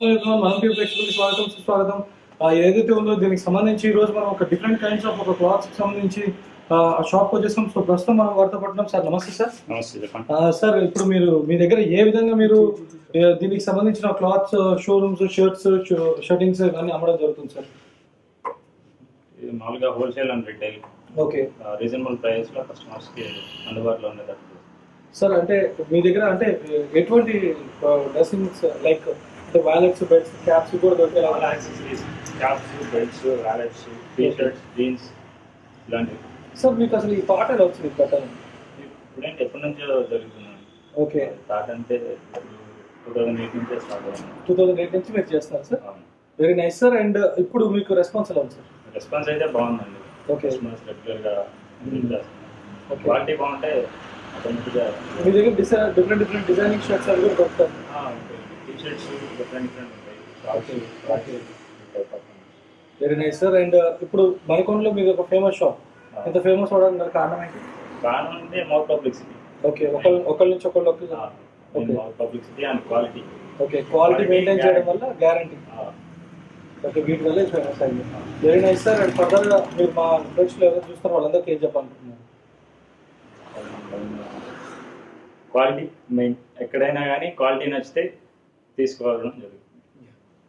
మనకి ప్రేక్షకులకి స్వాగతం సుస్వాగతం. ఏదైతే ఉందో దీనికి సంబంధించి ఈరోజు మనం ఒక డిఫరెంట్ కైండ్స్ ఆఫ్ ఒక క్లాత్స్కి సంబంధించి షాప్కి వచ్చేసాం. సో ప్రస్తుతం మనం వార్త పడుతున్నాం. సార్ నమస్తే సార్. నమస్తే చెప్పండి. సార్ ఇప్పుడు మీరు మీ దగ్గర ఏ విధంగా మీరు దీనికి సంబంధించిన క్లాత్స్ షోరూమ్స్ షర్ట్స్ షర్టింగ్స్ అన్ని అమ్మడం జరుగుతుంది సార్? ఇది మామూలుగా wholesale and retail okay, reasonable ప్రైస్లో కస్టమర్స్కి అందుబాటులో ఉండేటట్టు. సార్ అంటే మీ దగ్గర అంటే ఎటువంటి డ్రెస్సింగ్స్ లైక్ అంటే వ్యాలెట్స్ బెల్ట్స్ క్యాప్స్ కూడా దొరికేలా? All accessories, caps, belts, wallets, T shirts, jeans ఇలాంటివి. సార్ మీకు అసలు ఈ పాట ఎలా వచ్చింది పెట్టాలి? ఇప్పుడేంటి ఎప్పటి నుంచో జరుగుతున్నాయి. ఓకే, స్టార్ట్ అంటే 2008 నుంచే స్టార్ట్ అయింది. 2008 నుంచి మీరు చేస్తున్నారు sir. Very nice sir. And ఇప్పుడు మీకు రెస్పాన్స్ ఎలా ఉంది సార్? రెస్పాన్స్ అయితే బాగుందండి. ఓకే, కస్టమర్స్ రెగ్యులర్గా చేస్తున్నారు. క్వాలిటీ బాగుంటే ఆటోమేటిక్గా మీ దగ్గర డిఫరెంట్ డిజైనింగ్ షర్ట్స్ అవి కూడా దొరుకుతాయి. టీ షర్ట్స్ డిఫరెంట్ ఉంటాయి. Very nice sir. అండ్ ఇప్పుడు మణికొండలో మీది ఒక ఫేమస్ షాప్. ఎంత ఫేమస్ అవడానికి కారణం ఏంటి? కారణం అంటే మౌత్ పబ్లిసిటీ. ఓకే, ఒకళ్ళ నుంచి ఒకళ్ళకి. Mouth publicity and quality. Okay, quality maintain చేయడం వల్ల గ్యారంటీ. ఓకే, వీటి వల్ల ఫేమస్ అయింది. Very nice sir. అండ్ ఫర్దర్గా మీరు మా ప్రేక్షకులు ఎవరైతే చూస్తారో వాళ్ళందరికీ ఏం చెప్పాలనుకుంటున్నారు? Quality main. ఎక్కడైనా కానీ క్వాలిటీ నచ్చితే తీసుకోవడం జరుగుతుంది.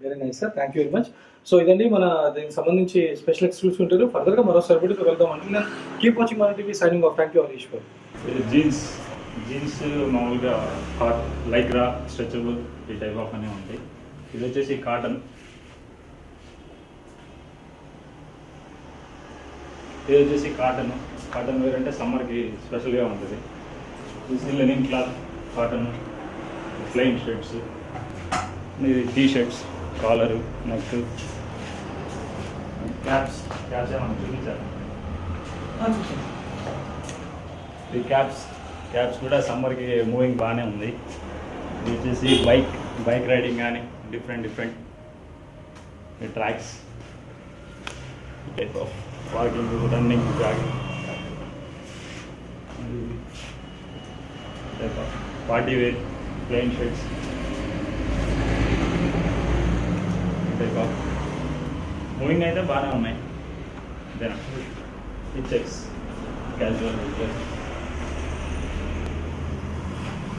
Very nice sir, thank you very much. So ఇదండి మన దీనికి సంబంధించి స్పెషల్ ఎక్స్క్లూసివ్ ఉంటారు. ఫర్దర్గా మరో సర్బిట్కి వెళ్దాం అంటే నేను కీప్ వాచింగ్ మన TV. Signing off. Thank you Harish గారు. ఇది జీన్స్ మామూలుగా హాట్ లైక్రా స్ట్రెచబుల్ ఈ టైప్ ఆఫ్ అన్నీ ఉంటాయి. ఇది వచ్చేసి కాటన్. ఇది వచ్చేసి కాటన్ వేర్ అంటే సమ్మర్కి స్పెషల్గా ఉంటుంది. ఇది linen cloth cotton plain shirts. ఇది T shirts, collar, neck, caps ఏమన్నా చూపించారు. ఈ క్యాప్స్ కూడా సమ్మర్కి మూవింగ్ బాగానే ఉంది. ఇది వచ్చేసి బైక్ రైడింగ్ కానీ different tracks type of walking, running, jogging type of party wear plain shirts type of moving అయితే బాగానే ఉన్నాయి. Then checks casual